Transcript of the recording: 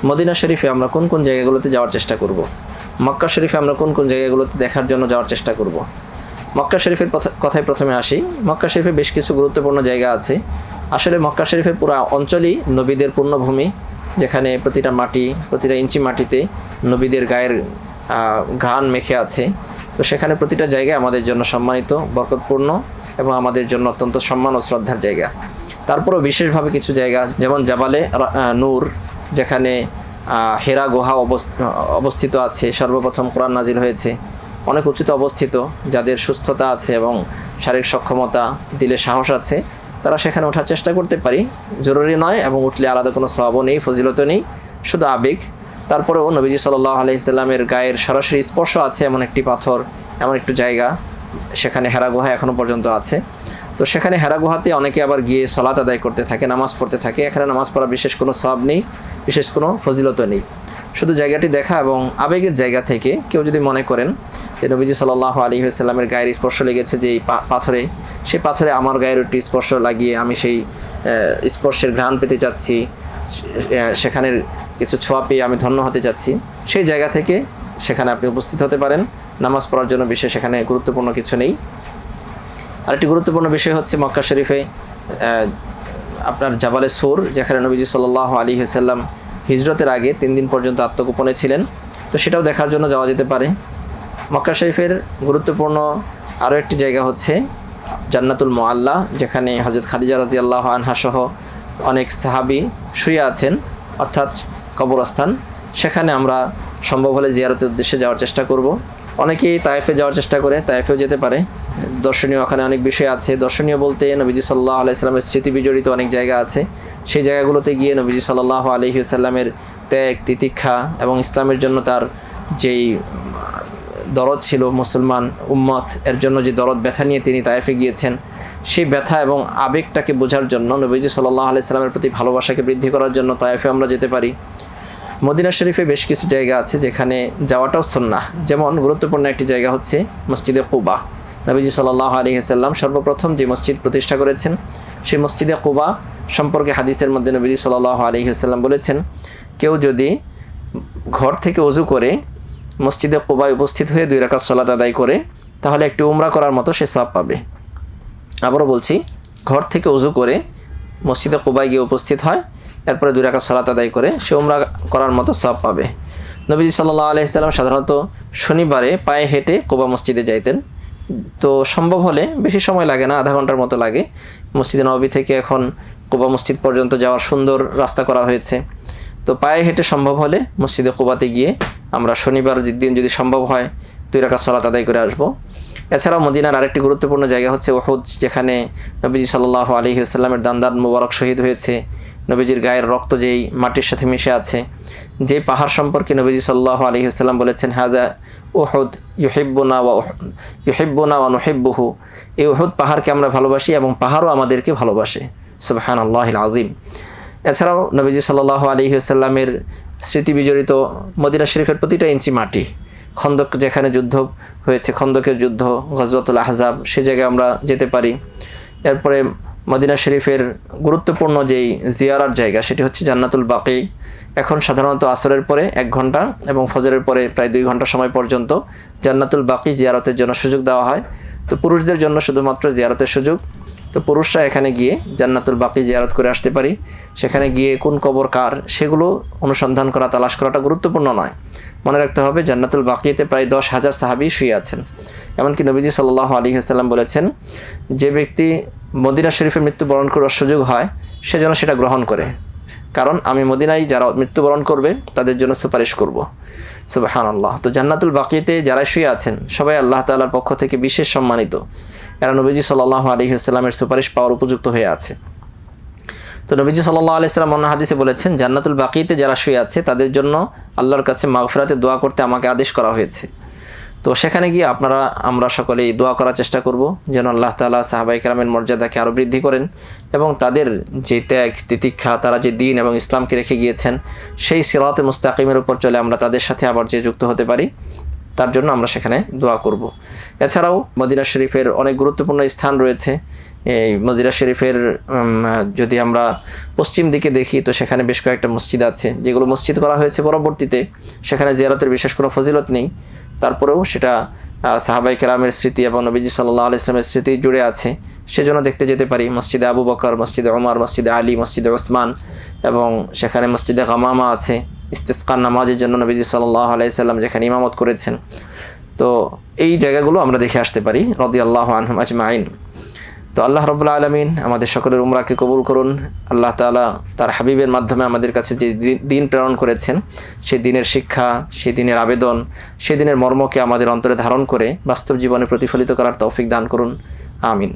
Medina শরীফে আমরা কোন কোন জায়গাগুলোতে যাওয়ার চেষ্টা করব। মক্কা শরীফে আমরা কোন কোন জায়গাগুলোতে দেখার জন্য যাওয়ার চেষ্টা করব। মক্কা শরীফের কথায় প্রথমে আসি। মক্কা শরীফে বেশ কিছু গুরুত্বপূর্ণ জায়গা আছে। আসলে মক্কা শরীফের পুরো অঞ্চলই নবীদের পূর্ণভূমি, যেখানে প্রতিটা মাটি, প্রতিটা ইঞ্চি মাটিতে নবীদের গায়ের ঘ্রাণ মেখে আছে। তো সেখানে প্রতিটা জায়গায় আমাদের জন্য সম্মানিত, বরকতপূর্ণ এবং আমাদের জন্য অত্যন্ত সম্মান ও শ্রদ্ধার জায়গা। তারপরেও বিশেষভাবে কিছু জায়গা, যেমন জাবালে নূর, যেখানে হেরা গুহা অবস্থিত আছে, সর্বপ্রথম কোরআন নাজিল হয়েছে, অনেক উঁচুতে অবস্থিত। যাদের সুস্থতা আছে এবং শারীরিক সক্ষমতা, দিলে সাহস আছে, তারা সেখানে ওঠার চেষ্টা করতে পারি, জরুরি নয়, এবং উঠলে আলাদা কোনো সওয়াবও নেই, ফজিলতও নেই, শুধু আবেগ। তারপরেও নবীজি সাল্লাল্লাহু আলাইহি সাল্লামের গায়ের সরাসরি স্পর্শ আছে এমন একটি পাথর, এমন একটু জায়গা, সেখানে হেরা গুহা এখনও পর্যন্ত আছে। তো সেখানে হেরা গুহাতে অনেকে আবার গিয়ে সালাত আদায় করতে থাকে, নামাজ পড়তে থাকে। এখানে নামাজ পড়া বিশেষ কোনো সওয়াব নেই, বিশেষ কোনো ফজিলতও নেই, শুধু জায়গাটি দেখা এবং আবেগের জায়গা থেকে কেউ যদি মনে করেন যে নবীজি সাল্লাল্লাহু আলাইহি ওয়াসাল্লামের গায়ের স্পর্শ লেগেছে যে এই পাথরে, সেই পাথরে আমার গায়ের একটি স্পর্শ লাগিয়ে আমি সেই স্পর্শের ঘ্রাণ পেতে চাচ্ছি, সেখানের কিছু ছোঁয়া পেয়ে আমি ধন্য হতে চাচ্ছি, সেই জায়গা থেকে সেখানে আপনি উপস্থিত হতে পারেন। নামাজ পড়ার জন্য বিশেষ সেখানে গুরুত্বপূর্ণ কিছু নেই। আরেকটি গুরুত্বপূর্ণ বিষয় হচ্ছে মক্কা শরীফে আপনার জাবালে সুর, যেখানে নবীজি সাল্লাল্লাহু আলাইহি ওয়াসাল্লাম হিজরতের আগে 3 দিন পর্যন্ত আত্মগোপনে ছিলেন। তো সেটাও দেখার জন্য যাওয়া যেতে পারে। মক্কা শরীফের গুরুত্বপূর্ণ আরও একটি জায়গা হচ্ছে জান্নাতুল মুআল্লা, যেখানে হযরত খাদিজা রাদিয়াল্লাহু আনহা সহ অনেক সাহাবী শুয়ে আছেন, অর্থাৎ কবরস্থান। সেখানে আমরা সম্ভব হলে জিয়ারতের উদ্দেশ্যে যাওয়ার চেষ্টা করব। অনেকেই তায়েফে যাওয়ার চেষ্টা করে, তায়েফেও যেতে পারে। দর্শনীয় ওখানে অনেক বিষয় আছে। দর্শনীয় বলতে নবীজি সাল্লাল্লাহু আলাইহি ওয়াসাল্লামের স্মৃতি বিজড়িত অনেক জায়গা আছে। সেই জায়গাগুলোতে গিয়ে নবীজি সাল্লাল্লাহু আলাইহি ওয়াসাল্লামের ত্যাগ, তিতিক্ষা এবং ইসলামের জন্য তার যেই দরদ ছিল, মুসলমান উম্মত এর জন্য যে দরদ, ব্যথা নিয়ে তিনি তায়েফে গিয়েছেন, সেই ব্যথা এবং আবেগটাকে বোঝার জন্য, নবীজি সাল্লাল্লাহু আলাইহি ওয়াসাল্লামের প্রতি ভালোবাসাকে বৃদ্ধি করার জন্য তায়েফে আমরা যেতে পারি। মদিনা শরীফে বেশ কিছু জায়গা আছে যেখানে যাওয়াটাও সুন্নাহ। যেমন গুরুত্বপূর্ণ একটি জায়গা হচ্ছে মসজিদে কুবা। নবীজি সাল্লাল্লাহু আলাইহি ওয়াসাল্লাম সর্বপ্রথম যে মসজিদ প্রতিষ্ঠা করেছেন, সেই মসজিদে কুবা সম্পর্কে হাদিসের মধ্যে নবীজি সাল্লাল্লাহু আলাইহি ওয়াসাল্লাম বলেছেন, কেউ যদি ঘর থেকে ওযু করে মসজিদে কুবায় উপস্থিত হয়ে 2 রাকাত সালাত আদায় করে, তাহলে একটি উমরা করার মতো সে সওয়াব পাবে। আবারও বলছি, ঘর থেকে ওযু করে মসজিদে কুবায় গিয়ে উপস্থিত হয়, এরপরে 2 রাকাত সালাত আদায় করে সে উমরা করার মতো সওয়াব পাবে। নবীজি সাল্লাল্লাহু আলাইহি ওয়াসাল্লাম সাধারণত শনিবারে পায়ে হেঁটে কুবা মসজিদে যাইতেন। তো সম্ভব হলে, বেশি সময় লাগে না, আধা ঘন্টার মতো লাগে। মসজিদে নববী থেকে এখন কুবা মসজিদ পর্যন্ত যাওয়ার সুন্দর রাস্তা করা হয়েছে। তো পায়ে হেঁটে সম্ভব হলে মসজিদে কুবাতে গিয়ে আমরা শনিবার দিন যদি সম্ভব হয় 2 রাকাত সালাত আদায় করে আসবো। এছাড়াও মদিনার আরেকটি গুরুত্বপূর্ণ জায়গা হচ্ছে উহুদ, যেখানে নবীজি সাল্লাল্লাহু আলাইহি ওয়াসাল্লামের দান্দান মুবারক শহীদ হয়েছে। নবীজির গায়ের রক্ত যেই মাটির সাথে মিশে আছে, যে পাহাড় সম্পর্কে নবীজি সাল্লাল্লাহু আলাইহি ওয়াসাল্লাম বলেছেন, হাযা উহুদ ইউহিব্বুনা ওয়া নুহিব্বুহু, এই উহুদ পাহাড়কে আমরা ভালোবাসি এবং পাহাড়ও আমাদেরকে ভালোবাসে। সুবহানাল্লাহিল আযীম। এছাড়াও নবীজি সাল্লাল্লাহু আলাইহি ওয়াসাল্লামের স্মৃতি বিজড়িত মদিনা শরীফের প্রতিটা ইঞ্চি মাটি, খন্দক যেখানে যুদ্ধ হয়েছে, খন্দকের যুদ্ধ, গজওয়াতুল আহজাব, সে জায়গায় আমরা যেতে পারি। এরপরে মদিনা শরীফের গুরুত্বপূর্ণ যেই জিয়ারার জায়গা, সেটি হচ্ছে জান্নাতুল বাকি। এখন সাধারণত আসরের পরে 1 ঘন্টা এবং ফজরের পরে প্রায় 2 ঘন্টা সময় পর্যন্ত জান্নাতুল বাকি জিয়ারতের জন্য সুযোগ দেওয়া হয়। তো পুরুষদের জন্য শুধুমাত্র জিয়ারতের সুযোগ। তো পুরুষরা এখানে গিয়ে জান্নাতুল বাকি জিয়ারত করে আসতে পারি। সেখানে গিয়ে কোন কবর কার, সেগুলো অনুসন্ধান করা, তালাশ করাটা গুরুত্বপূর্ণ নয়। মনে রাখতে হবে, জান্নাতুল বাকিতে প্রায় 10,000 সাহাবী শুয়ে আছেন। এমনকি নবীজি সাল্লাল্লাহু আলাইহি ওয়াসাল্লাম বলেছেন, যে ব্যক্তি মদিনা শরীফে মৃত্যুবরণ করার সুযোগ হয়, সে যেন সেটা গ্রহণ করে, কারণ আমি মদিনায় যারা মৃত্যুবরণ করবে তাদের জন্য সুপারিশ করব। সুবহানাল্লাহ। তো জান্নাতুল বাকিতে যারা শুয়ে আছেন সবাই আল্লাহ তাআলার পক্ষ থেকে বিশেষ সম্মানিত। এরা নবীজি সাল্লাল্লাহু আলাইহি ওয়াসাল্লামের সুপারিশ পাওয়ার উপযুক্ত হয়ে আছে। তো নবীজি সাল্লাল্লাহু আলাইহি ওয়াসাল্লাম অন্য হাদিসে বলেছেন, জান্নাতুল বাকিতে যারা শুয়ে আছে তাদের জন্য আল্লাহর কাছে মাগফিরাতে দোয়া করতে আমাকে আদেশ করা হয়েছে। তো সেখানে গিয়ে আমরা সকলেই দোয়া করার চেষ্টা করব যেন আল্লাহ তাআলা সাহাবায়ে কেরামের মর্যাদাকে আরও বৃদ্ধি করেন এবং তাদের যে ত্যাগ, তিতিক্ষা, তারা যে দ্বীন এবং ইসলামকে রেখে গিয়েছেন, সেই সিরাতে মুস্তাকিমের উপর চলে আমরা তাদের সাথে আবার যে যুক্ত হতে পারি, তার জন্য আমরা সেখানে দোয়া করব। এছাড়াও মদিনা শরীফের অনেক গুরুত্বপূর্ণ স্থান রয়েছে, এই মদিনা শরীফের যদি আমরা পশ্চিম দিকে দেখি তো সেখানে বেশ কয়েকটা মসজিদ আছে, যেগুলো মসজিদ করা হয়েছে পরবর্তীতে। সেখানে জিয়ারতের বিশেষ কোনো ফজিলত নেই, তারপরেও সেটা সাহাবাই কেরামের স্মৃতি এবং নবীজি সাল্লাল্লাহু আলাইহি ওয়াসাল্লামের স্মৃতি জুড়ে আছে, সেজন্য দেখতে যেতে পারি। মসজিদে আবু বকর, মসজিদে ওমর, মসজিদে আলী, মসজিদে ওসমান, এবং সেখানে মসজিদে গামামা আছে ইস্তিসকার নামাজের জন্য নবীজি সাল্লাল্লাহু আলাইহি ওয়াসাল্লাম যেখানে ইমামত করেছেন। তো এই জায়গাগুলো আমরা দেখে আসতে পারি রাদিয়াল্লাহু আনহুম আজমাইন। তো আল্লাহ রাব্বুল আলামিন আমাদের সকলের উমরাকে কবুল করুন। আল্লাহ তাআলা তার হাবিবের মাধ্যমে আমাদের কাছে যে দিন প্রেরণ করেছেন, সেই দিনের শিক্ষা, সেই দিনের আবেদন, সেই দিনের মর্মকে আমাদের অন্তরে ধারণ করে বাস্তব জীবনে প্রতিফলিত করার তৌফিক দান করুন। আমিন।